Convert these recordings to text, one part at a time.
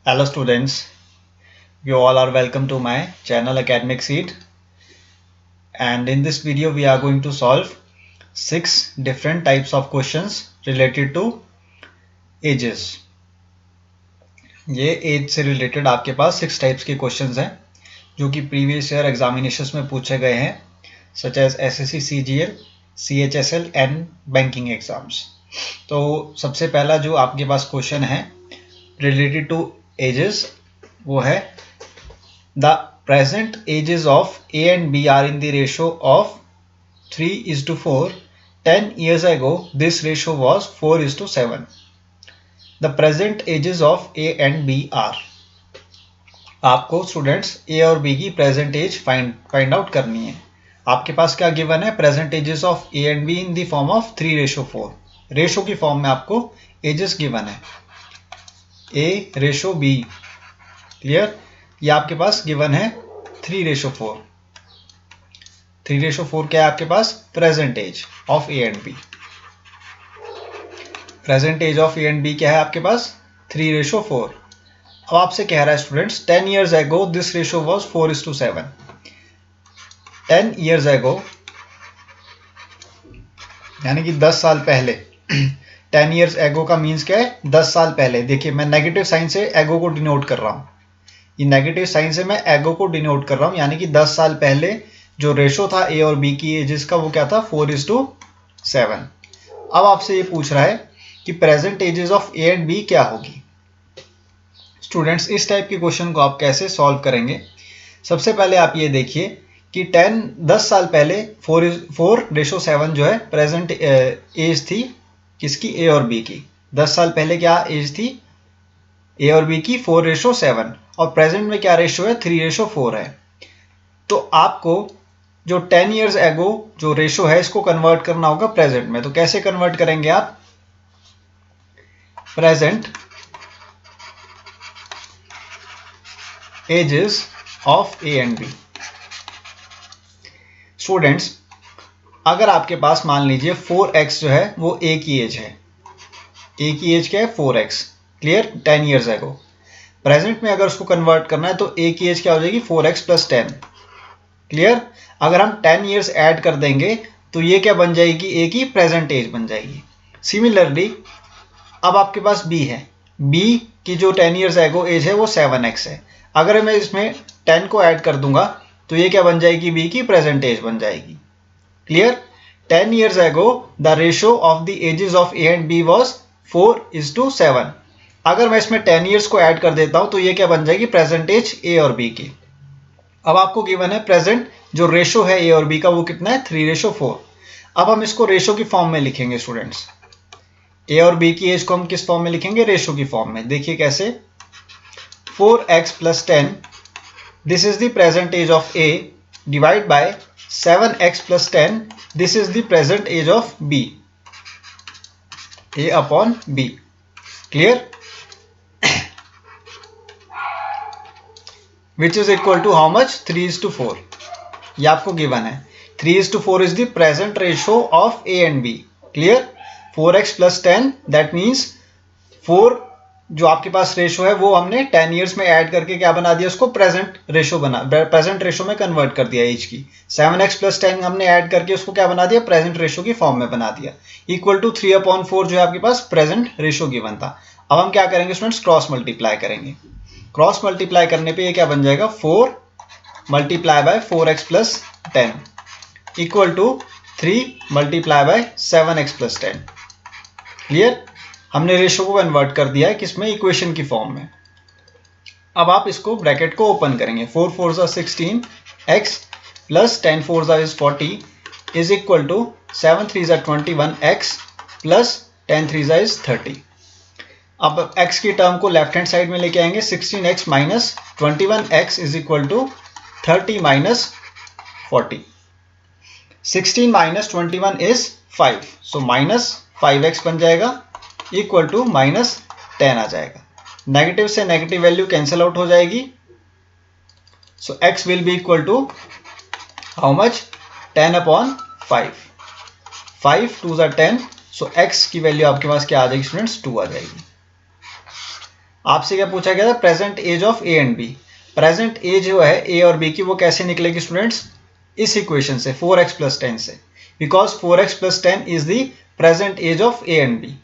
Hello students, you all are welcome to my channel Academic Seed, and in this video we are going to solve 6 different types of questions related to ages. ये as से related आपके पास 6 types के questions हैं जो कि previous year examinations में पूछे गए हैं such as SSC, CGL, CHSL and banking exams. तो सबसे पहला जो आपके पास क्वेश्चन है रिलेटेड टू एजेस वो है the present ages of A and B are in the ratio of 3:4. 10 years ago, this ratio was 4:7. The present ages of A and B are. आपको स्टूडेंट्स A और B की present as find out करनी है। आपके पास क्या given है? Present ages of A and B in the form of 3:4. Ratio की फॉर्म में आपको एजेस गिवन है A:B। क्लियर? ये आपके पास गिवन है 3:4। 3:4 क्या है आपके पास? Present age of A and B. Present age of A and B क्या है आपके पास? 3:4। अब आपसे कह रहा है students 10 years ago this ratio was 4:7। 10 years ago यानी कि 10 साल पहले। 10 years ago का मीन्स क्या है? 10 साल पहले। देखिए मैं नेगेटिव साइन से एगो को डिनोट कर रहा हूं। ये नेगेटिव साइन से मैं एगो को डिनोट कर रहा हूं, यानी कि 10 साल पहले जो रेशो था ए और बी की एजेस का वो क्या था? 4:7। अब आपसे ये पूछ रहा है कि present ages of A and B क्या होगी। स्टूडेंट्स इस टाइप के क्वेश्चन को आप कैसे सॉल्व करेंगे? सबसे पहले आप ये देखिए कि 10 साल पहले 4:7 जो है प्रेजेंट एज थी किसकी? ए और बी की। 10 साल पहले क्या एज थी ए और बी की? 4:7। और प्रेजेंट में क्या रेशो है? 3:4 है। तो आपको जो 10 years ago जो रेशो है इसको कन्वर्ट करना होगा प्रेजेंट में। तो कैसे कन्वर्ट करेंगे आप? Present ages of A and B. Students अगर आपके पास मान लीजिए 4x जो है वो ए की एज है। ए की एज क्या है? 4x। Clear? 10 years ago। Present में अगर उसको कन्वर्ट करना है तो ए की एज क्या हो जाएगी? 4x + 10। क्लियर? अगर हम 10 years ऐड कर देंगे तो ये क्या बन जाएगी? ए की प्रेजेंट एज बन जाएगी। सिमिलरली अब आपके पास बी है। बी की जो 10 years एगो एज है वो 7x है। अगर मैं इसमें 10 को ऐड कर दूंगा तो ये क्या बन जाएगी? बी की प्रेजेंट एज बन जाएगी। Clear? 10 years ago the ratio of the ages of A and B was 4:7। अगर मैं इसमें 10 years को ऐड कर देता हूं तो ये क्या बन जाएगी? प्रेजेंट एज ए और बी की। अब आपको गिवन है प्रेजेंट जो रेशो है ए और बी का वो कितना है? 3:4। अब हम इसको रेशो की फॉर्म में लिखेंगे स्टूडेंट्स। ए और बी की एज को हम किस फॉर्म में लिखेंगे? रेशो की फॉर्म में। देखिए कैसे? 4x + 10 this is the present age of A divide by 7x + 10 this is the present age of B. A upon B. Clear? Which is equal to how much? 3:4। ये आपको given है। 3:4 is the present ratio of A and B. Clear? 4x + 10 that means 4 जो आपके पास ratio है वो हमने 10 years में add करके क्या बना दिया? उसको प्रेजेंट रेशो में कन्वर्ट कर दिया एज की। 7x + 10 हमने ऐड करके उसको क्या बना दिया? प्रेजेंट रेशो की फॉर्म में बना दिया। इक्वल टू 3/4 जो है आपके पास प्रेजेंट रेशो गिवन था। अब हम क्या करेंगे स्टूडेंट्स? क्रॉस मल्टीप्लाई करेंगे। क्रॉस मल्टीप्लाई करने पे ये क्या बन जाएगा? 4 multiply by 4x + 10 equal to 3 multiply by 7x + 10। Clear? हमने रेशो को कन्वर्ट कर दिया है किसमें? इक्वेशन की फॉर्म में। अब आप इसको ब्रैकेट को ओपन करेंगे। 4 4 16 x + 10 4 40 is equal to 7 3 21 x + 10 3 30। अब x की टर्म को लेफ्ट हैंड साइड में लेके आएंगे। 16x - 21x is equal to 30 - 40। 16 - 21 is 5, so -5x बन जाएगा इक्वल टू -10 आ जाएगा। नेगेटिव से नेगेटिव वैल्यू कैंसिल आउट हो जाएगी। So x will be equal to how much? 10/5। 5 2 10, so x की वैल्यू आपके पास क्या आ जाएगी स्टूडेंट्स? 2 आ जाएगी। आपसे क्या पूछा गया था, present age of A and B. Present age जो है ए और बी की वो कैसे निकलेगी स्टूडेंट्स, इस इक्वेशन से 4x प्लस 10 से, because 4x plus 10 is the present age of A and B.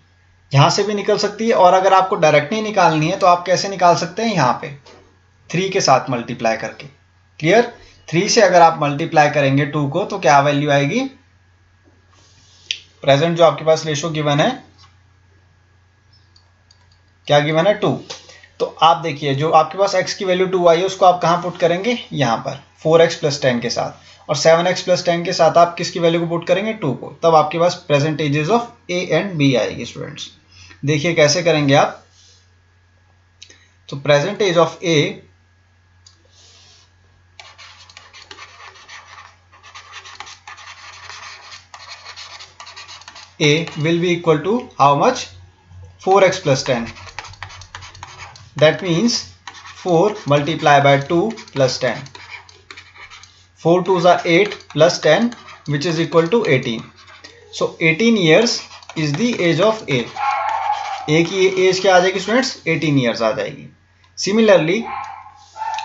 यहां से भी निकल सकती है, और अगर आपको डायरेक्ट नहीं निकालनी है तो आप कैसे निकाल सकते हैं, यहाँ पे 3 के साथ मल्टीप्लाई करके। क्लियर, 3 से अगर आप मल्टीप्लाई करेंगे 2 को तो क्या वैल्यू आएगी, प्रेजेंट जो आपके पास रेशो गिवन है, क्या गिवन है 2। तो आप देखिए जो आपके पास x की वैल्यू 2 आई है उसको आप कहाँ पुट करेंगे, यहाँ पर 4x प्लस 10 के साथ, और 7x प्लस 10 के साथ आप किसकी वैल्यू को पुट करेंगे, 2 को, तब आपके पास present ages of a and b आएगी स्टूडेंट्स। देखिए कैसे करेंगे आप, तो present age of a will be equal to how much, 4x plus 10, that means 4 multiply by 2 plus 10, 4 2s are 8 plus 10 which is equal to 18, so 18 years is the age of a की age क्या आ जाएगी students, 18 years आ जाएगी। Similarly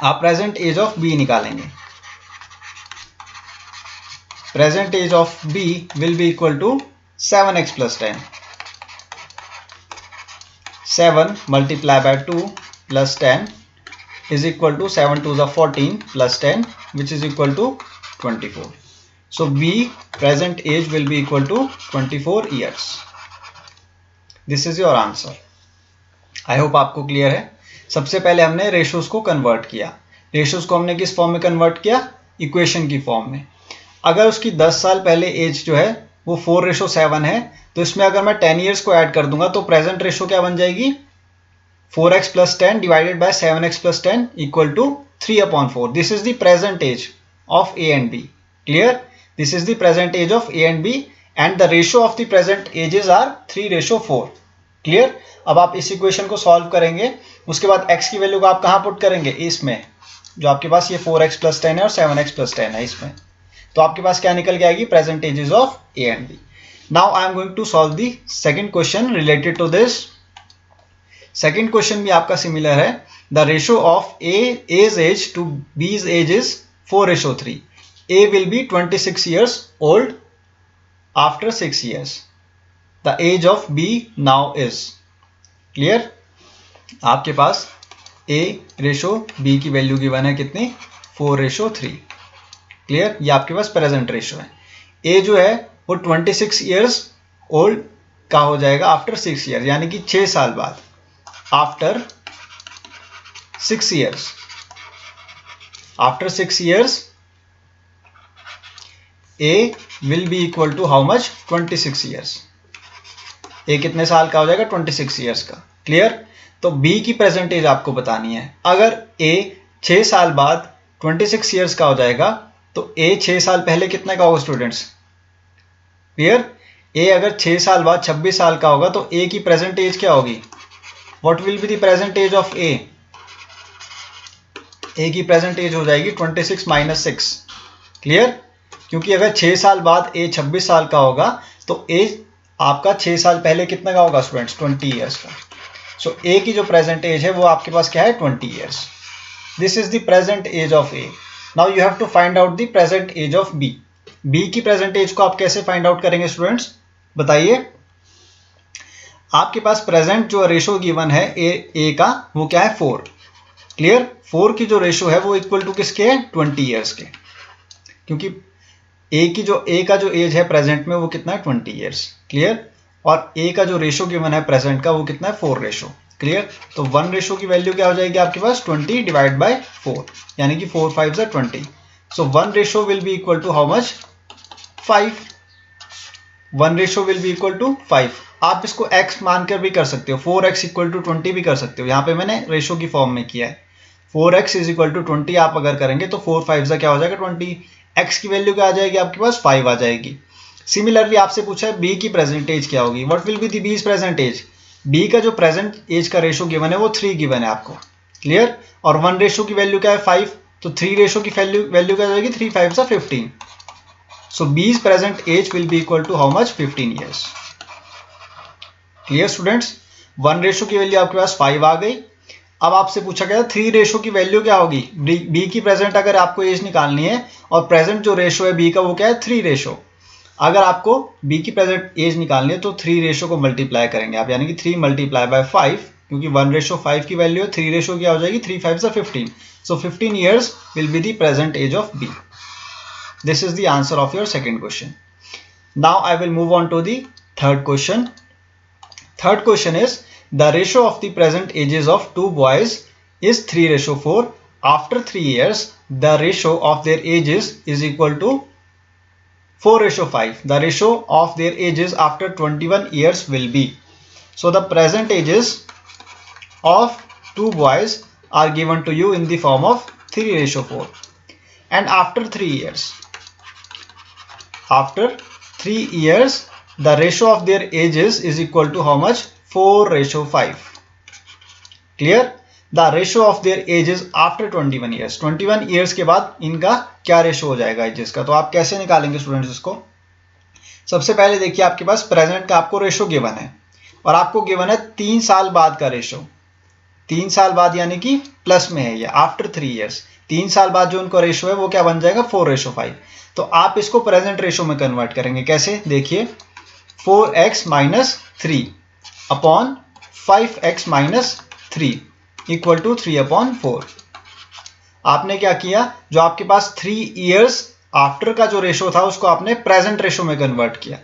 आप present age of B निकालेंगे, present age of B will be equal to 7x plus 10, 7 multiply by 2 plus 10 is equal to 7 2s are 14 plus 10 which is equal to 24. So B present age will be equal to 24 years. This is your answer. I hope आपको clear है। सबसे पहले हमने ratios को convert किया। Ratios को हमने किस फॉर्म में कन्वर्ट किया, इक्वेशन की फॉर्म में। अगर उसकी 10 साल पहले एज जो है वो 4:7 है, तो इसमें अगर मैं 10 ईयर्स को ऐड कर दूंगा तो प्रेजेंट रेशो क्या बन जाएगी, 4x plus 10 divided by 7x plus 10 equal to 3/4। This is the present age of A and B. Clear, this is the present age of A and B and the ratio of the present ages are 3:4। Clear, अब आप इस equation को solve करेंगे, उसके बाद x की value को आप कहाँ पुट करेंगे, इसमें जो आपके पास ये 4x प्लस 10 है और 7x प्लस 10 है इसमें, तो आपके पास क्या निकल के आएगी, present ages of A and B. Now I am going to solve the second question related to this. Second question भी आपका सिमिलर है। The ratio of A's age to B's age is 4:3। A will be 26 years old after 6 years. The age of B now is. Clear, आपके पास A ratio B की value given है कितनी, 4:3। Clear, ये आपके पास प्रेजेंट रेशो है। ए जो है वो 26 ईयर्स ओल्ड का हो जाएगा आफ्टर 6 ईयर्स, यानी कि 6 साल बाद, after 6 years. After 6 years A will be equal to how much, 26 years. A कितने साल का हो जाएगा, 26 ईयर्स का। क्लियर, तो बी की प्रेजेंट एज आपको बतानी है। अगर ए 6 साल बाद 26 ईयर्स का हो जाएगा तो ए 6 साल पहले कितने का होगा स्टूडेंट्स। क्लियर, ए अगर 6 साल बाद 26 साल का होगा तो ए की प्रेजेंट एज क्या होगी, what will be the present age of A. A की प्रेजेंट एज हो जाएगी 26 माइनस 6। क्लियर, क्योंकि अगर 6 साल बाद ए 26 साल का होगा तो ए आपका 6 साल पहले कितने का होगा स्टूडेंट्स, 20 ईयर्स का। सो ए की जो प्रेजेंट एज है वो आपके पास क्या है, 20 years. This is the present age of A. Now you have to find out the present age of B. B की प्रेजेंट एज को आप कैसे फाइंड आउट करेंगे स्टूडेंट्स, बताइए। आपके पास प्रेजेंट जो रेशो गिवन है ए का वो क्या है, 4। क्लियर, 4 की जो रेशो है वो इक्वल टू किसके है, 20 ईयर्स के, क्योंकि ए का जो एज है प्रेजेंट में वो कितना है, 20 ईयर्स। क्लियर, और ए का जो रेशो गिवन है प्रेजेंट का वो कितना है, 4 रेशो। क्लियर, तो 1 रेशो की वैल्यू क्या हो जाएगी आपके पास, 20 डिवाइड बाय 4, यानी कि 4 5 20। So 1 ratio will be equal to how much, 5। 1 ratio will be equal to 5। आप इसको x मानकर भी कर सकते हो, 4x इक्वल टू 20 भी कर सकते हो। यहाँ पे मैंने रेशो की फॉर्म में किया है। 4x इज इक्वल टू 20 आप अगर करेंगे तो 4 5 क्या हो जाएगा, 20। x की वैल्यू क्या आ जाएगी आपके पास, 5 आ जाएगी। सिमिलरली आपसे पूछा है b की प्रेजेंट एज क्या होगी, what will be the bees present as. b का जो प्रेजेंट एज का रेशो गिवन है वो 3 गिवन है आपको। क्लियर, और 1 रेशो की वैल्यू क्या है, 5, तो 3 रेशो की वैल्यू क्या हो जाएगी, 3 5 15। So B's present age will be equal to how much, 15 years. Clear students, 1 ratio की वैल्यू आपके पास 5 आ गई अब आपसे पूछा गया 3 रेशो की वैल्यू क्या होगी, बी की प्रेजेंट अगर आपको एज निकालनी है और प्रेजेंट जो रेशो है बी का वो क्या है 3 रेशो। अगर आपको बी की प्रेजेंट एज निकालनी है तो 3 रेशो को मल्टीप्लाई करेंगे आप, यानी कि 3 मल्टीप्लाई बाय 5, क्योंकि 1:5 की वैल्यू है, 3 रेशो क्या हो जाएगी 3 5 15, so 15 years will be the present age of B. This is the answer of your second question. Now I will move on to the third question. Third question is, the ratio of the present ages of two boys is 3:4. After 3 years, the ratio of their ages is equal to 4:5. The ratio of their ages after 21 years will be. So the present ages of two boys are given to you in the form of 3:4. And after 3 years, the ratio of their ages is equal to how much? 4:5. Clear? The ratio of their ages after 21 years. 21 years के बाद इनका क्या ratio हो जाएगा edges का, तो आप कैसे निकालेंगे स्टूडेंट्स इसको? सबसे पहले देखिए आपके पास प्रेजेंट का आपको रेशो गिवन है और आपको गिवन है 3 साल बाद का रेशो। 3 साल बाद यानी कि प्लस में है ये, आफ्टर 3 years 3 साल बाद जो उनका रेशो है वो क्या बन जाएगा 4:5। तो आप इसको प्रेजेंट रेशो में कन्वर्ट करेंगे कैसे, देखिए 4x - 3 upon 5x - 3 equal to 3/4। आपने क्या किया, जो आपके पास 3 years आफ्टर का जो रेशो था उसको आपने प्रेजेंट रेशो में कन्वर्ट किया।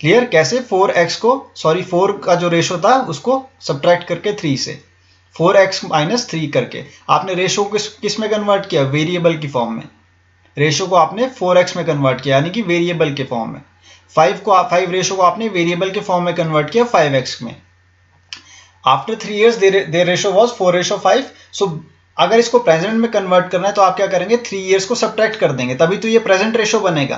क्लियर? कैसे? 4 का जो रेशो था उसको सब्ट्रैक्ट करके 3 से 4x - 3 करके आपने रेशो को किस में कन्वर्ट किया, वेरिएबल की फॉर्म में। रेशो को आपने 4x में कन्वर्ट किया यानी कि वेरिएबल के फॉर्म में। 5 रेशो को आपने वेरिएबल के फॉर्म में कन्वर्ट किया 5x में। After 3 years their ratio was 4:5। So अगर इसको प्रेजेंट में कन्वर्ट करना है तो आप क्या करेंगे, 3 years को सब्ट्रैक्ट कर देंगे, तभी तो ये प्रेजेंट रेशो बनेगा।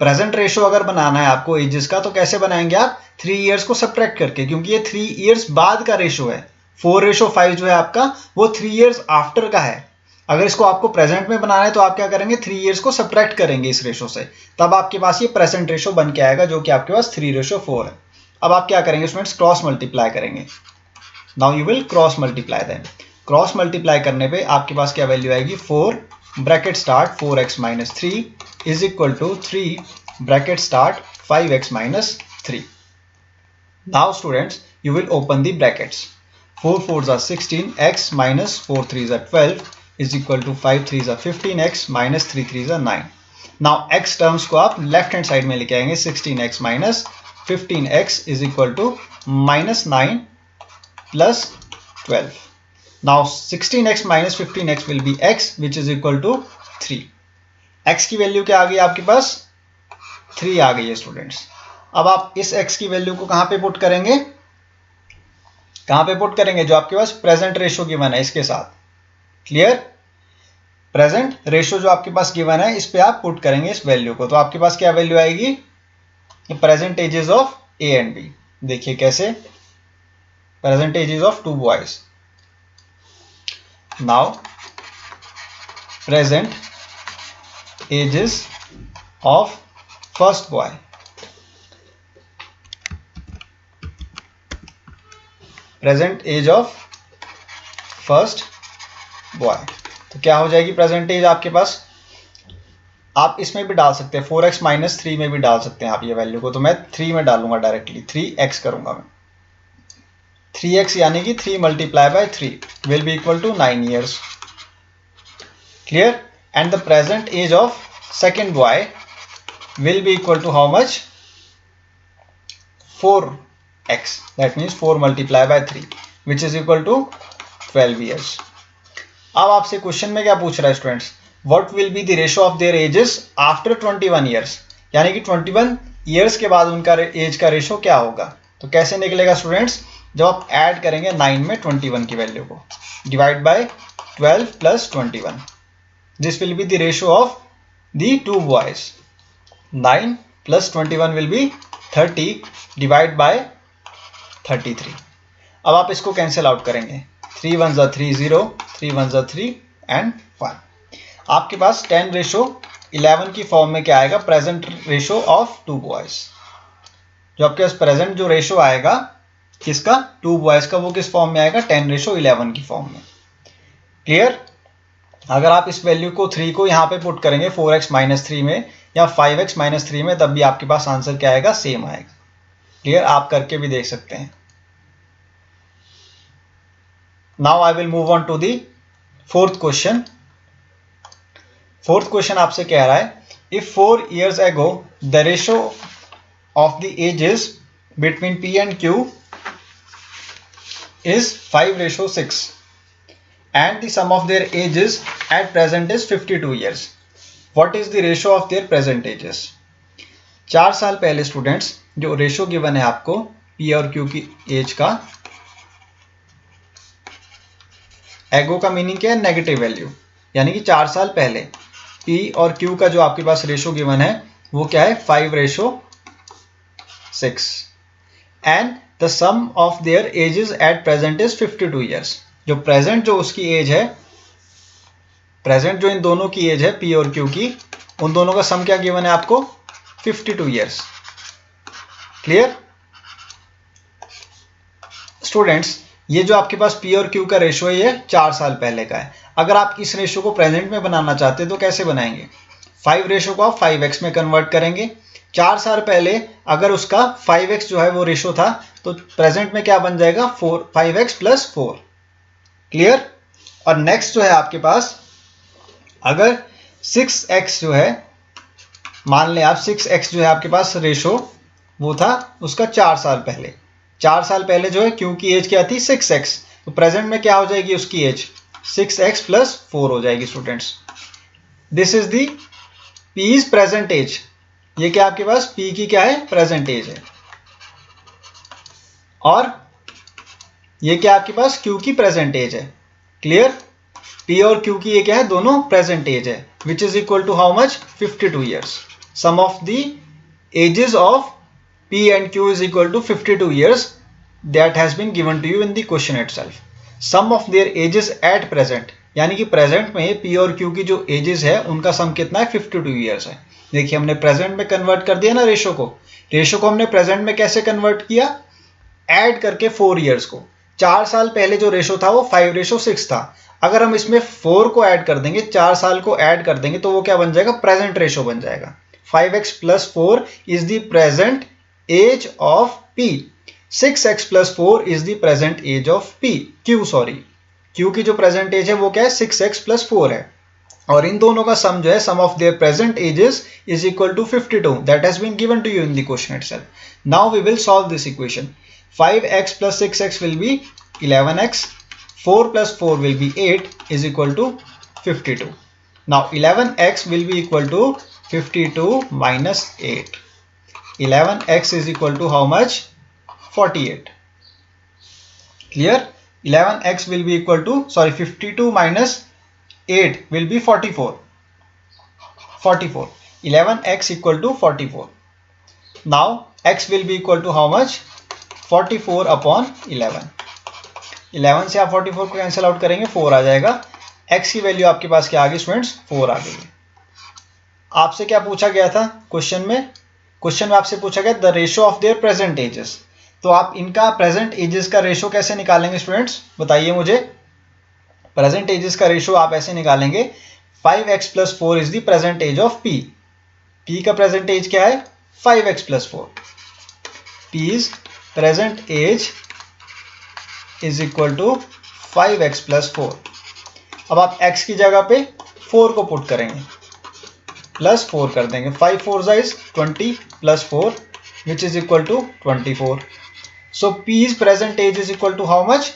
प्रेजेंट रेशो अगर बनाना है आपको एजेस का तो कैसे बनाएंगे आप, 3 years को सब्ट्रैक्ट करके, क्योंकि ये 3 years बाद का रेशो है। 4:5 जो है आपका वो 3 years आफ्टर का है। अगर इसको आपको प्रेजेंट में बनाना है तो आप क्या करेंगे, 3 years को सब्ट्रैक्ट करेंगे इस रेशो से, तब आपके पास ये प्रेजेंट रेशो बन के आएगा जो कि आपके पास 3:4 है। अब आप क्या करेंगे स्टूडेंट्स, क्रॉस मल्टीप्लाई करेंगे। Now you will cross multiply them. Cross multiply करने पे आपके पास क्या वैल्यू आएगी, 4 bracket start 4x - 3 is equal to 3 bracket start 5x - 3। Now students you will open the brackets. 4 4s are 16, x minus 4 3s are 12 is equal to 5 3s are 15, x minus 3 3s are 9. Now x terms को आप left hand side में लेके आएंगे, 16x minus 15x is equal to minus 9 plus 12. Now 16x minus 15x will be x which is equal to 3. x की value क्या आ गई आपके पास, 3 आ गई है स्टूडेंट्स। अब आप इस x की वैल्यू को कहां पे पुट करेंगे, जो आपके पास प्रेजेंट रेशो गिवन है इसके साथ। क्लियर? प्रेजेंट रेशो जो आपके पास गिवन है इस पे आप पुट करेंगे इस वैल्यू को, तो आपके पास क्या वैल्यू आएगी, present ages of A and B. देखिए कैसे, present ages of two boys. Now present ages of first boy, present age of first boy, तो क्या हो जाएगी प्रेजेंट एज आपके पास, आप इसमें भी डाल सकते हैं 4x - 3 में भी डाल सकते हैं आप ये वैल्यू को, तो मैं 3 में डालूंगा डायरेक्टली, 3x करूंगा मैं। 3x यानी कि 3 multiply by 3 will be equal to 9 years. Clear? And the present age of second boy will be equal to how much, 4x, that means 4 multiply by 3 which is equal to 12 years. अब आपसे question में क्या पूछ रहा है students, what will be the ratio of their edges after 21 years, यानी कि 21 years के बाद उनका एज का रेशो क्या होगा। तो कैसे निकलेगा स्टूडेंट्स, जब आप ऐड करेंगे 9 में 21 की वैल्यू को, divide by 12 plus 21, this will be the ratio of the two boys. 9 plus 21 will be 30 divide by 33। अब आप इसको कैंसिल आउट करेंगे, 3 1s are 3 0, 3 1s are 3 and 1। आपके पास 10:11 की फॉर्म में क्या आएगा, present ratio of two boys. जो आपके पास प्रेजेंट जो रेशो आएगा किसका, 2 बॉयज का, वो किस फॉर्म में आएगा, 10:11 की फॉर्म में। क्लियर। अगर आप इस वैल्यू को 3 को यहाँ पे पुट करेंगे 4x-3 में या 5x-3 में, तब भी आपके पास आंसर क्या आएगा, सेम आएगा। क्लियर, आप करके भी देख सकते हैं। Now I will move on to the fourth question. Fourth question आपसे कह रहा है, if 4 years ago the ratio of the ages between P and Q is 5:6 and the sum of their ages at present is 52 years. What is the ratio of their present ages? 4 साल पहले students जो ratio given है आपको P और Q की as का, एगो का मीनिंग क्या है, नेगेटिव वैल्यू, यानी कि 4 साल पहले P और Q का जो आपके पास रेशो गिवन है वो क्या है, 5:6 and the sum of their ages at present is 52 years. जो प्रेजेंट जो उसकी एज है, प्रेजेंट जो इन दोनों की एज है P और Q की, उन दोनों का सम क्या गिवन है आपको, 52 ईयर्स। क्लियर स्टूडेंट्स, ये जो आपके पास P और Q का रेशो है ये 4 साल पहले का है। अगर आप इस रेशो को प्रेजेंट में बनाना चाहते हैं तो कैसे बनाएंगे, 5 रेशो को आप 5x में कन्वर्ट करेंगे। 4 साल पहले अगर उसका 5x जो है वो रेशो था, तो प्रेजेंट में क्या बन जाएगा, 5x + 4। क्लियर। और नेक्स्ट जो है आपके पास, अगर 6x जो है, मान लें आप 6x जो है आपके पास रेशो वो था उसका 4 साल पहले। 4 साल पहले जो है Q की एज क्या थी, 6x, तो प्रेजेंट में क्या हो जाएगी उसकी एज, 6x + 4 हो जाएगी students. This is the P's present age. ये क्या आपके पास P की क्या है, प्रेजेंट एज है, और ये क्या आपके पास Q की प्रेजेंट एज है। क्लियर। P और Q की ये क्या है, दोनों प्रेजेंट एज है, which is equal to how much, 52 years. Sum of the ages of P and Q is equal to 52 years that has been given to you in the question itself. Sum of their ages at present, यानी कि present में P और Q की जो edges है उनका सम कितना है, 52 ईयर्स है। देखिए हमने प्रेजेंट में कन्वर्ट कर दिया ना रेशो को। रेशो को हमने प्रेजेंट में कैसे कन्वर्ट किया, ऐड करके 4 ईयर्स को। 4 साल पहले जो रेशो था वो 5:6 था। अगर हम इसमें 4 को ऐड कर देंगे, 4 साल को ऐड कर देंगे, तो वो क्या बन जाएगा, प्रेजेंट रेशो बन जाएगा। 5x + 4 is the present age of P, 6x + 4 is the present age of Q की जो प्रेजेंट एज है वो क्या है, 6x + 4 है, और इन दोनों का सम जो है, sum of their present ages is equal to 52। That has been given to you in the question itself. Now we will solve this equation. 5x + 6x will be 11x, 4 + 4 will be 8 is equal to 52. Now 11x will be equal to 52 minus 8. 11x is equal to how much, 48. Clear. 11x will be equal to, 52 minus 8 will be 44. 11x equal to 44. Now x will be equal to how much, 44 upon 11. 11 से आप 44 को cancel out करेंगे, 4 आ जाएगा। x की value आपके पास क्या आ गई स्टूडेंट्स, 4 आ गई है। आपसे क्या पूछा गया था क्वेश्चन में आपसे पूछा गया the ratio of their present edges. तो आप इनका प्रेजेंट एजेस का रेशो कैसे निकालेंगे स्टूडेंट्स, बताइए मुझे। प्रेजेंट एजेस का रेशो आप ऐसे निकालेंगे, 5x + 4 is the present age of P का प्रेजेंट एज क्या है, 5x + 4। P's present age is equal to 5x + 4। अब आप x की जगह पे 4 को पुट करेंगे, +4 कर देंगे। 5 4 is 20 + 4 which is equal to 24. So P's present age is equal to how much,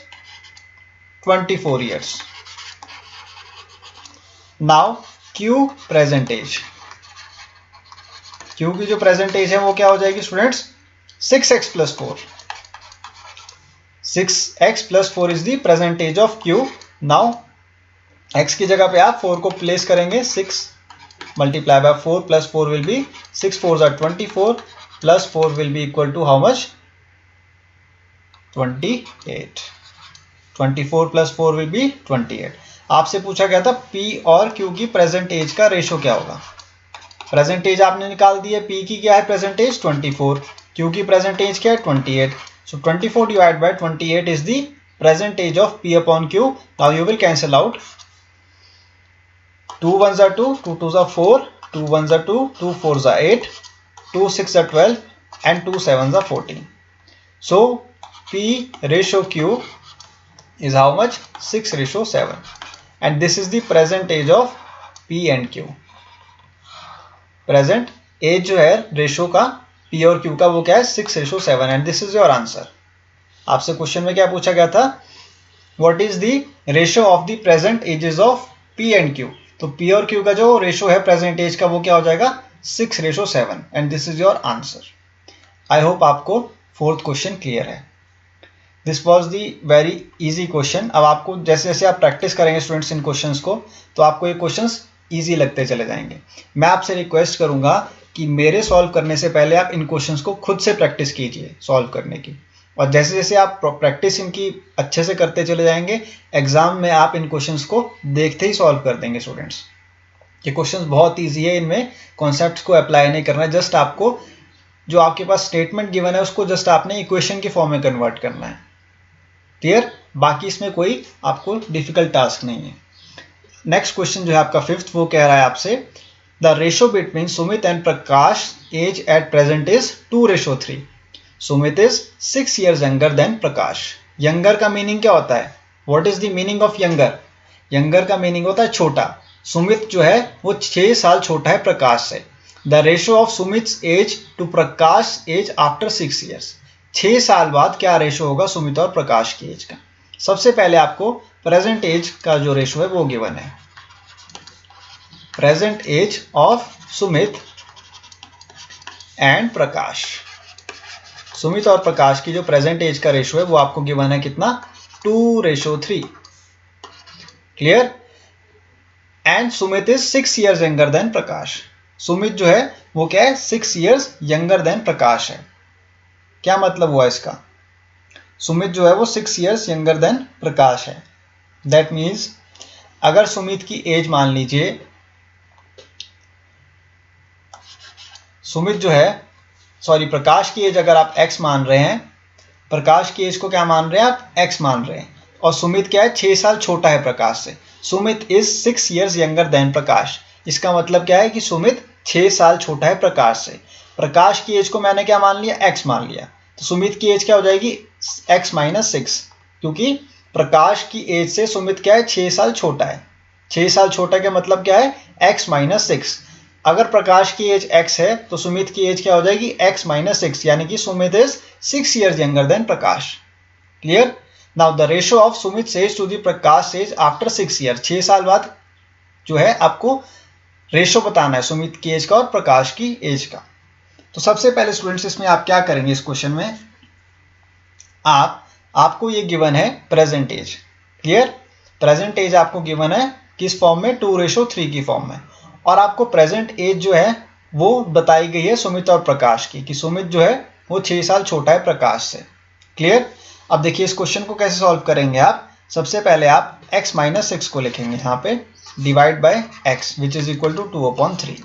24 years. Now Q present age, Q की जो प्रेजेंट एज है वो क्या हो जाएगी students, 6x + 4. 6x + 4 is the present age of Q. Now x की जगह पे आप 4 को प्लेस करेंगे, 6 × 4 + 4 will be 6 4s are 24 + 4 will be equal to how much, 28. 24 + 4 will be 28. आपसे पूछा गया था P और Q की प्रेजेंट एज का रेशो क्या होगा। प्रेजेंट एज आपने निकाल दी है, P की क्या है प्रेजेंट एज, 24, Q की प्रेजेंट एज क्या है, 28। So 24 divided by 28 is the present age of P upon Q. Now you will cancel out. 2 1s are 2, 2 2s are 4, 2 1s are 2, 2 4s are 8, 2 6 are 12 and 2 7s are 14. So P ratio Q is how much? 6:7. And this is the present age of P and Q. Present age जो है ratio का P और Q का वो क्या है? 6:7. And this is your answer. आपसे question में क्या पूछा गया था? What is the ratio of the present ages of P and Q. तो P और Q का जो रेशो है प्रेजेंट एज का वो क्या हो जाएगा? 6:7. And this is your answer. I hope आपको फोर्थ क्वेश्चन क्लियर है. This was the very easy question. अब आपको जैसे जैसे आप प्रैक्टिस करेंगे स्टूडेंट्स इन क्वेश्चंस को, तो आपको ये क्वेश्चंस इजी लगते चले जाएंगे. मैं आपसे रिक्वेस्ट करूंगा कि मेरे सॉल्व करने से पहले आप इन क्वेश्चंस को खुद से प्रैक्टिस कीजिए सॉल्व करने की. और जैसे जैसे आप प्रैक्टिस इनकी अच्छे से करते चले जाएंगे, एग्जाम में आप इन क्वेश्चंस को देखते ही सॉल्व कर देंगे स्टूडेंट्स. ये क्वेश्चंस बहुत ईजी है, इनमें कॉन्सेप्ट्स को अप्लाई नहीं करना है. जस्ट आपको जो आपके पास स्टेटमेंट गिवन है उसको जस्ट आपने इक्वेशन की फॉर्म में कन्वर्ट करना है. क्लियर? बाकी इसमें कोई आपको डिफिकल्ट टास्क नहीं है. नेक्स्ट क्वेश्चन जो है आपका फिफ्थ, वो कह रहा है आपसे the ratio between Sumit and Prakash age at present is 2:3. Sumit is 6 years younger than Prakash. Younger का मीनिंग क्या होता है? What is the meaning of younger? Younger का मीनिंग होता है छोटा. सुमित जो है वो 6 साल छोटा है प्रकाश से. The ratio of Sumit age to Prakash age after 6 years. 6 साल बाद क्या रेशो होगा सुमित और प्रकाश की एज का? सबसे पहले आपको प्रेजेंट एज का जो रेशो है वो गिवन है. Present age of Sumit and Prakash. Sumit और प्रकाश की जो प्रेजेंट एज का रेशो है वो आपको गिवन है कितना? 2:3. Clear? And Sumit is 6 years younger than Prakash. Sumit जो है वो क्या है? 6 years यंगर देन प्रकाश है. क्या मतलब हुआ इसका? सुमित जो है वो 6 years यंगर देन प्रकाश है. दैट मीन्स अगर सुमित की एज मान लीजिए, सुमित जो है प्रकाश की एज अगर आप x मान रहे हैं, प्रकाश की एज को क्या मान रहे हैं आप? x मान रहे हैं. और सुमित क्या है? 6 साल छोटा है प्रकाश से. Sumit is 6 years younger than Prakash. इसका मतलब क्या है कि सुमित 6 साल छोटा है प्रकाश से. प्रकाश की एज को मैंने क्या मान लिया? x मान लिया. तो सुमित की एज क्या हो जाएगी? x - 6. क्योंकि प्रकाश की एज से सुमित क्या है? 6 साल छोटा है. 6 साल छोटा का मतलब क्या है? x - 6. अगर प्रकाश की एज x है तो सुमित की एज क्या हो जाएगी? x - 6. यानी कि Sumit is 6 years younger than Prakash. Clear? Now the ratio of Sumit age to the Prakash age after 6 years. 6 साल बाद जो है आपको रेशो बताना है सुमित की एज का और प्रकाश की एज का. तो सबसे पहले स्टूडेंट्स इसमें आप क्या करेंगे? इस क्वेश्चन में आपको ये गिवन है present age. Clear? Present age आपको गिवन है किस फॉर्म में? 2:3 की फॉर्म में. और आपको प्रेजेंट एज जो है वो बताई गई है सुमित और प्रकाश की, कि सुमित जो है वो 6 साल छोटा है प्रकाश से. क्लियर? अब देखिए इस क्वेश्चन को कैसे सॉल्व करेंगे आप. सबसे पहले आप x - 6 को लिखेंगे यहाँ पे, divide by x which is equal to 2/3.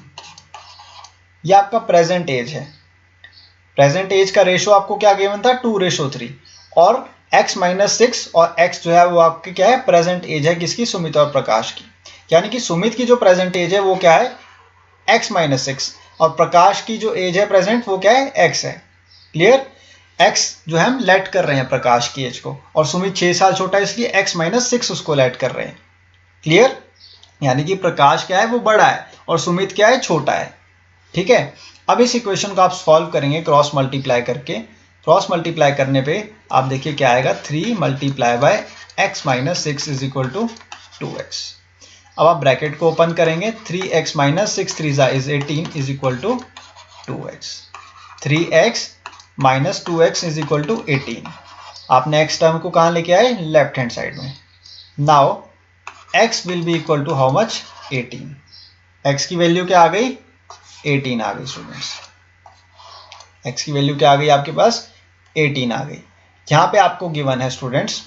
ये आपका प्रेजेंट एज है. प्रेजेंट एज का रेशो आपको क्या गिवन था? 2:3. और x - 6 और x जो है वो आपकी क्या है? प्रेजेंट एज है किसकी? सुमित और प्रकाश की. यानी कि सुमित की जो प्रेजेंट एज है वो क्या है? x - 6. और प्रकाश की जो एज है प्रेजेंट वो क्या है? x है. क्लियर? x जो है हम लेट कर रहे हैं प्रकाश की एज को, और सुमित 6 साल छोटा है इसलिए x - 6 उसको लेट कर रहे हैं. क्लियर? यानी कि प्रकाश क्या है? वो बड़ा है और सुमित क्या है? छोटा है. ठीक है? अब इस इक्वेशन को आप सॉल्व करेंगे क्रॉस मल्टीप्लाई करके. क्रॉस मल्टीप्लाई करने पे आप देखिए क्या आएगा? 3 × x - 6 is equal to 2x. अब आप ब्रैकेट को ओपन करेंगे. 3x - 6 3 is 18 is equal to 2x. 3x - 2x is equal to 18. आपने x टर्म को कहाँ लेके आए? लेफ्ट हैंड साइड में. Now x will be equal to how much? 18. x की वैल्यू क्या आ गई? 18 आ गई स्टूडेंट्स. x की वैल्यू क्या आ गई आपके पास? 18 आ गई. यहां पे आपको गिवन है स्टूडेंट्स,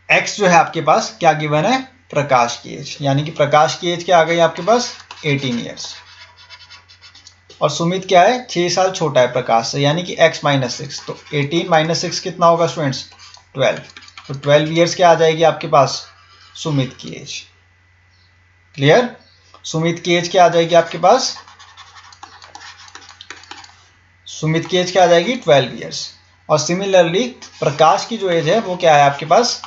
x जो है आपके पास क्या गिवन है? प्रकाश की एज. यानी कि प्रकाश की एज क्या आ गई आपके पास? 18 years. और सुमित क्या है 6 साल छोटा है प्रकाश से, यानी कि x माइनस 6। तो 18 माइनस 6 कितना होगा स्टूडेंट्स 12। तो 12 ईयर्स क्या आ जाएगी आपके पास सुमित की एज। क्लियर? सुमित की एज क्या आ जाएगी आपके पास, सुमित की एज क्या आ जाएगी 12 ईयर्स। और सिमिलरली प्रकाश की जो एज है वो क्या है आपके पास,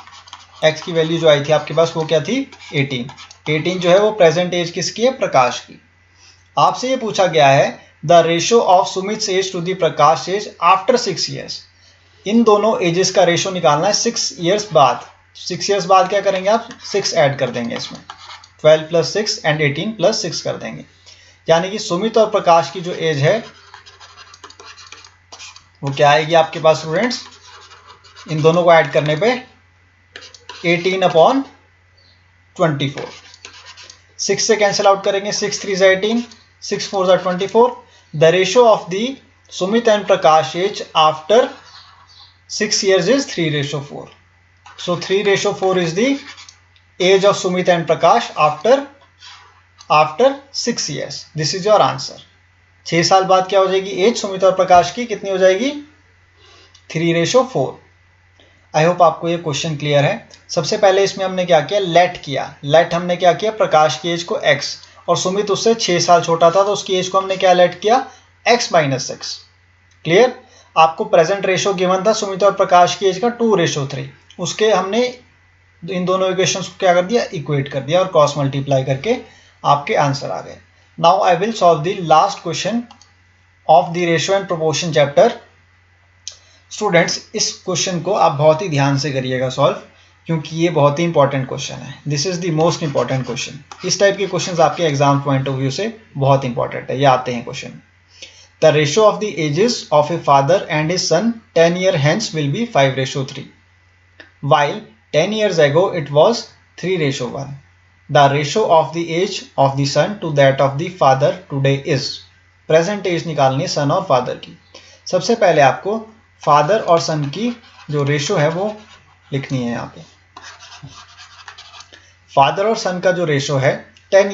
x की वैल्यू जो आई थी आपके पास वो क्या थी 18 जो है वो प्रेजेंट एज किसकी है प्रकाश की। आपसे ये पूछा गया है the ratio of Sumit age to the Prakash age after 6 years. इन दोनों एजेस का रेशियो निकालना है 6 ईयर्स बाद। 6 ईयर्स बाद क्या करेंगे आप 6 ऐड कर देंगे इसमें, 12 प्लस 6 एंड 18 प्लस 6 कर देंगे, यानी कि सुमित और प्रकाश की जो एज है वो क्या आएगी आपके पास स्टूडेंट्स, इन दोनों को ऐड करने पे 18/24। 6 से कैंसिल आउट करेंगे, 6 3 18, 6 4 24। The ratio of the Sumit and Prakash age after 6 years is 3/4. So 3/4 is the age of Sumit and Prakash after 6 years. This is your answer. 6 साल बाद क्या हो जाएगी एज सुमित और प्रकाश की, कितनी हो जाएगी 3/4। आई होप आपको ये क्वेश्चन क्लियर है। सबसे पहले इसमें हमने क्या किया, लेट हमने क्या किया प्रकाश की एज को x, और सुमित उससे 6 साल छोटा था तो उसकी एज को हमने क्या लेट किया x माइनस 6। क्लियर? आपको प्रेजेंट रेशो गिवन था सुमित और प्रकाश की एज का 2/3, उसके हमने इन दोनों इक्वेशंस को क्या कर दिया इक्वेट कर दिया और क्रॉस मल्टीप्लाई करके आपके आंसर आ गए। Now I will solve the last question of the ratio and proportion chapter. Students इस क्वेश्चन को आप बहुत ही ध्यान से करिएगा सॉल्व, क्योंकि ये बहुत ही इंपॉर्टेंट क्वेश्चन है। This is the most important question. इस टाइप के क्वेश्चन आपके एग्जाम पॉइंट ऑफ व्यू से बहुत इंपॉर्टेंट है, ये आते हैं question. The ratio of the ages of a father and his son 10 years hence will be 5/3, while 10 years ago it was 3/1. The ratio of the age of the son to that of the father today is. Present age निकालनी है son और father की। सबसे पहले आपको father और son की जो रेशो है वो लिखनी है यहाँ पे। father और son का जो रेशो है 10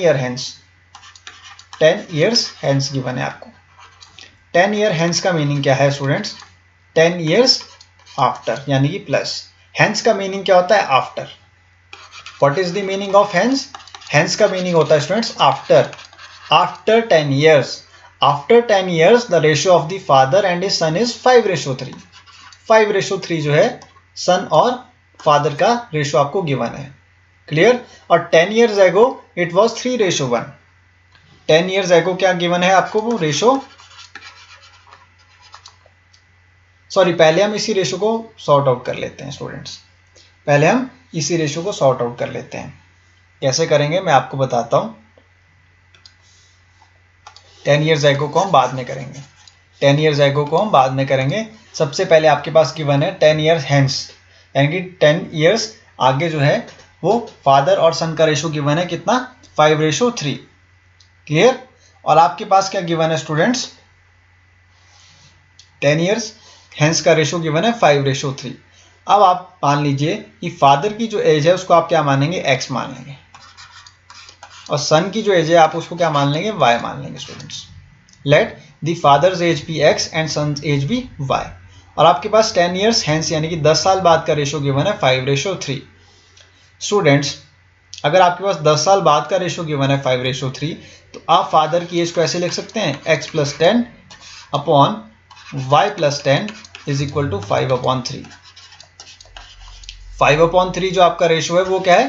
years hence गिवन है आपको। 10 ईयर हेंस का मीनिंग क्या है स्टूडेंट्स, 10 ईयर्स आफ्टर, यानी कि प्लस। हेंस का मीनिंग क्या होता है after. What is the meaning of hence, hence का मीनिंग होता है students after. After 10 years, after 10 years the ratio of the father and his son is 5/3। 5/3 जो है सन और फादर का रेशियो आपको गिवन है। क्लियर? और 10 years ago it was 3/1। 10 years ago क्या गिवन है आपको वो रेशो, सॉरी पहले हम इसी रेशो को सॉर्ट आउट कर लेते हैं स्टूडेंट्स, पहले हम इसी रेशो को सॉर्ट आउट कर लेते हैं। कैसे करेंगे मैं आपको बताता हूं। 10 ईयर्स एगो को हम बाद में करेंगे, 10 ईयर्स एगो को हम बाद में करेंगे। सबसे पहले आपके पास गिवन है 10 ईयर्स हेंस, यानी कि 10 ईयर्स आगे जो है वो फादर और सन का रेशो गिवन है कितना 5/3। क्लियर? और आपके पास क्या गिवन है स्टूडेंट्स, 10 ईयर्स हेंस का रेशो गिवन है 5/3। अब आप मान लीजिए कि फादर की जो एज है उसको आप क्या मानेंगे x मान लेंगे, और सन की जो एज है आप उसको क्या मान लेंगे y मान लेंगे students. Let the father's age be x and son's age be y। और आपके पास 10 ईयर्स हेंस यानी कि 10 साल बाद का रेशो गिवन है 5/3। स्टूडेंट्स अगर आपके पास 10 साल बाद का रेशो गिवन है 5/3, तो आप फादर की एज को ऐसे लिख सकते हैं x + 10 upon y + 10 is equal to 5/3। 5/3 जो आपका रेशो है वो क्या है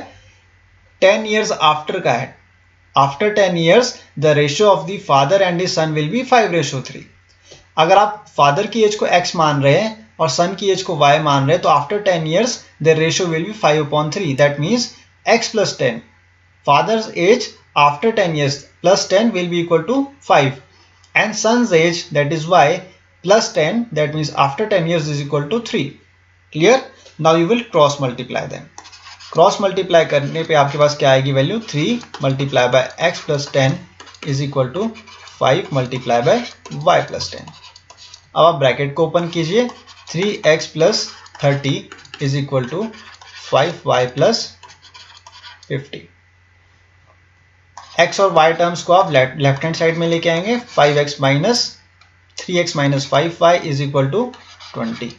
10 ईयर्स आफ्टर का है। After 10 years the ratio of the father and his son will be 5/3। अगर आप फादर की एज को x मान रहे हैं और सन की एज को y मान रहे हैं, तो after 10 years the ratio will B 5/3। That means x + 10, father's age after 10 years + 10 will be equal to 5, and son's age that is y plus 10 that means after 10 years is equal to 3. Clear? Now you will cross multiply them. Cross multiply करने पे आपके पास क्या आएगी value 3 multiply by x + 10 is equal to 5 multiply by y + 10। अब आप bracket को open कीजिए, 3x + 30 is equal to 5y + 50। x और y टर्म्स को आप लेफ्ट हैंड साइड में लेके आएंगे, 5x minus 3x minus 5y is equal to 20।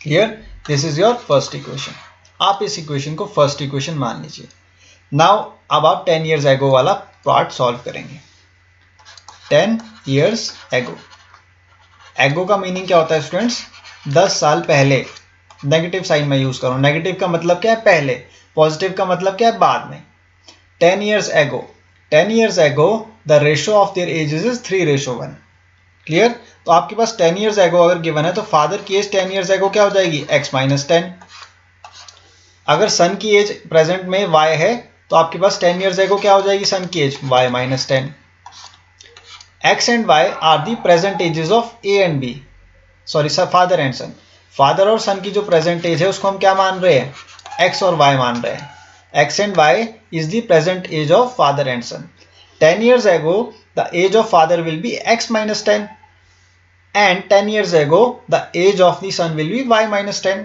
Clear? This is your first equation. आप इस इक्वेशन को फर्स्ट इक्वेशन मान लीजिए। नाउ अब आप 10 years ago वाला पार्ट सॉल्व करेंगे। 10 years ago, एगो का मीनिंग क्या होता है स्टूडेंट्स? 10 साल पहले। नेगेटिव साइन में यूज करूं। नेगेटिव का मतलब क्या है? पहले। पॉजिटिव का मतलब क्या है? बाद में। 10 years ago, 10 years ago the ratio of their ages is 3:1। Clear? तो आपके पास 10 years ago अगर गिवन है तो फादर की एज 10 years ago क्या हो जाएगी? x minus 10। अगर सन की एज प्रेजेंट में y है तो आपके पास 10 years ago क्या हो जाएगी सन की age? y minus 10। x and y are the present ages of a and b, sorry sir, father and son. Father और सन की जो प्रेजेंट एज है उसको हम क्या मान रहे हैं? x और y मान रहे हैं। x and y is the present age of father and son. 10 years ago, the age of father will be x minus 10, and 10 years ago, the age of the son will be y minus 10.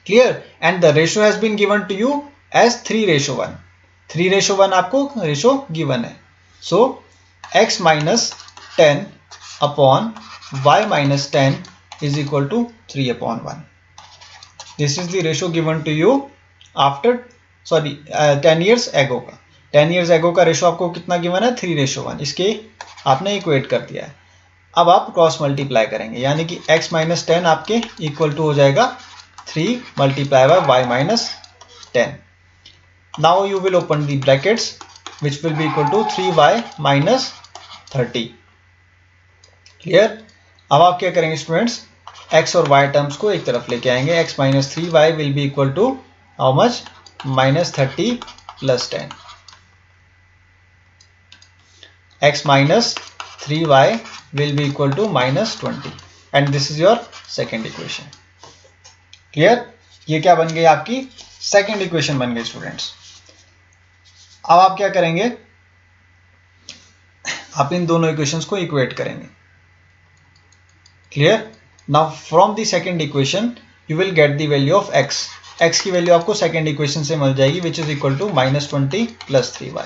Clear? And the ratio has been given to you as 3:1. 3:1 आपको ratio given है. So, x minus 10 upon y minus 10 is equal to 3/1. This is the ratio given to you after 10 years ago का। 10 years ago का ratio आपको कितना given है? 3:1। इसके आपने equate कर दिया है। अब आप क्रॉस मल्टीप्लाई करेंगे, यानी कि x माइनस 10 आपके इक्वल टू हो जाएगा 3 multiply by y minus 10। Now you will open the brackets which will be equal to 3y minus 30। Clear? अब आप क्या करेंगे स्टूडेंट्स? x और y टर्म्स को एक तरफ लेके आएंगे। x minus 3y will be equal to how much? minus 30 plus 10. x minus 3y will be equal to minus 20, and this is your second equation. Clear? ये क्या बन गई? आपकी second equation बन गई स्टूडेंट्स। अब आप क्या करेंगे? आप इन दोनों equations को equate करेंगे। Clear? Now from the second equation you will get the value of x. x की वैल्यू आपको सेकेंड इक्वेशन से मिल जाएगी which is equal to -20 plus 3y।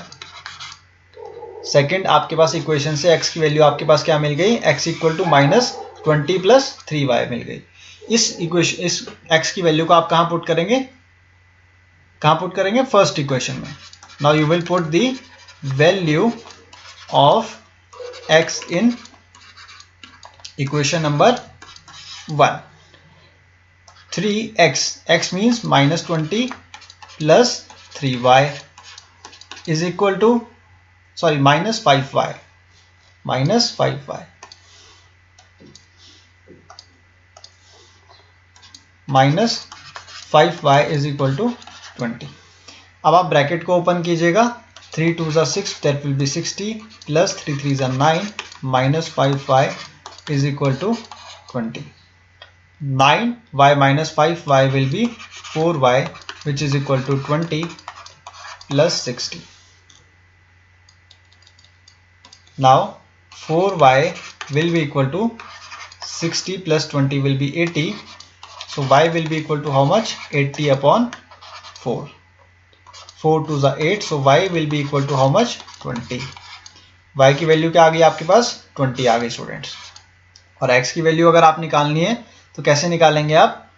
Second आपके पास इक्वेशन से x की वैल्यू आपके पास क्या मिल गई? x equal to -20 plus 3y मिल गई। इस x की वैल्यू को आप कहां पुट करेंगे? कहां पुट करेंगे? फर्स्ट इक्वेशन में। Now you will put the value of x in equation number 1। 3x, x means -20 plus 3y is equal to, sorry, minus 5y, minus 5y, minus 5y is equal to 20। अब आप bracket को open कीजिएगा। 3 2 6, that will be 60 plus 3 3 9 minus 5y is equal to 20। 9y minus 5y will be 4y which is equal to 20 plus 60. Now 4y will be equal to 60 plus 20 will be 80. So y will be equal to how much? 80 upon 4. 4 2 8. So y will be equal to how much? 20. y की value क्या आ गई आपके पास? 20 आ गई students. और x की value अगर आप निकालनी है तो कैसे निकालेंगे? आप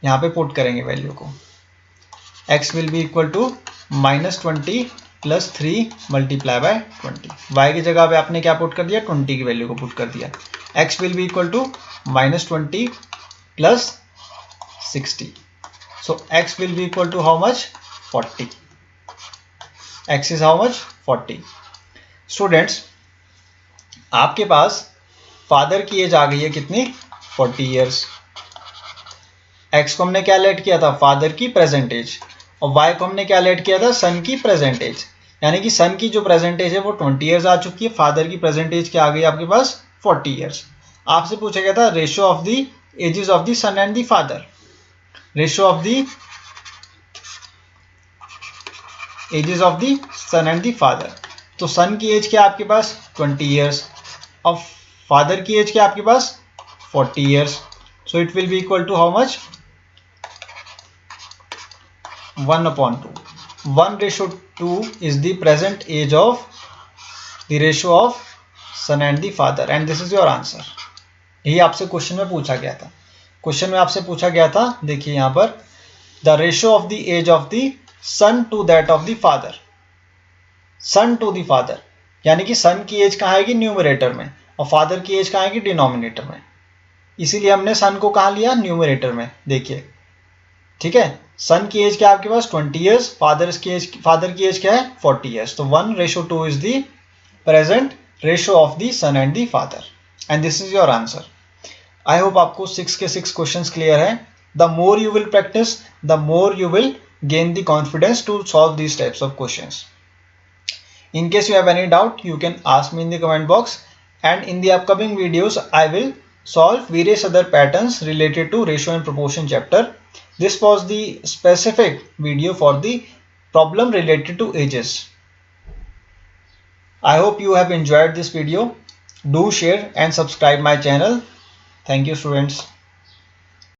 यहां पे पुट करेंगे वैल्यू को। x will be equal to -20 plus 3 multiply by 20। y की जगह पे आपने क्या पुट कर दिया? 20 की वैल्यू को पुट कर दिया। x will be equal to -20 plus 60। So x will be equal to how much? 40। x is how much? 40। Students, आपके पास फादर की एज आ गई है कितनी? 40 ईयर्स। x को हमने क्या लेट किया था? फादर की प्रेजेंट एज। और y को हमने क्या लेट किया था? सन की प्रेजेंट एज। यानी कि सन की जो प्रेजेंट एज है वो 20 ईयर्स आ चुकी है। फादर की प्रेजेंट एज क्या आ गई आपके पास? 40 ईयर्स। आपसे पूछा गया था ratio of the ages of the son and the father. Ratio of the ages of the son and the father. तो सन की एज क्या आपके पास? 20 ईयर्स। और फादर की एज क्या आपके पास? 40 years. So it will be equal to how much? 1/2। 1:2 is the present age of the ratio of son and the father, and this is your answer. यही आपसे क्वेश्चन में पूछा गया था. क्वेश्चन में आपसे पूछा गया था, देखिए यहां पर, the ratio of the age of the son to that of the father. Son to the father यानी कि सन की एज कहाँ आएगी, न्यूमरेटर में, और फादर की एज कहाँ आएगी, डिनोमिनेटर में. इसीलिए हमने सन को कहाँ लिया, न्यूमरेटर में. देखिए ठीक है, सन की एज क्या है आपके पास 20 ईयर्स, फादर की एज क्या है 40 ईयर्स. तो 1:2 is the present ratio of the son and the father, and this is your answer. I hope आपको 6 के 6 क्वेश्चंस क्लियर है. The more you will practise, the more you will gain the confidence to solve these types of questions. In case you have any doubt, you can ask me in the comment box, and in the upcoming videos I will solve various other patterns related to ratio and proportion chapter. This was the specific video for the problem related to ages. I hope you have enjoyed this video. Do share and subscribe my channel. Thank you, students.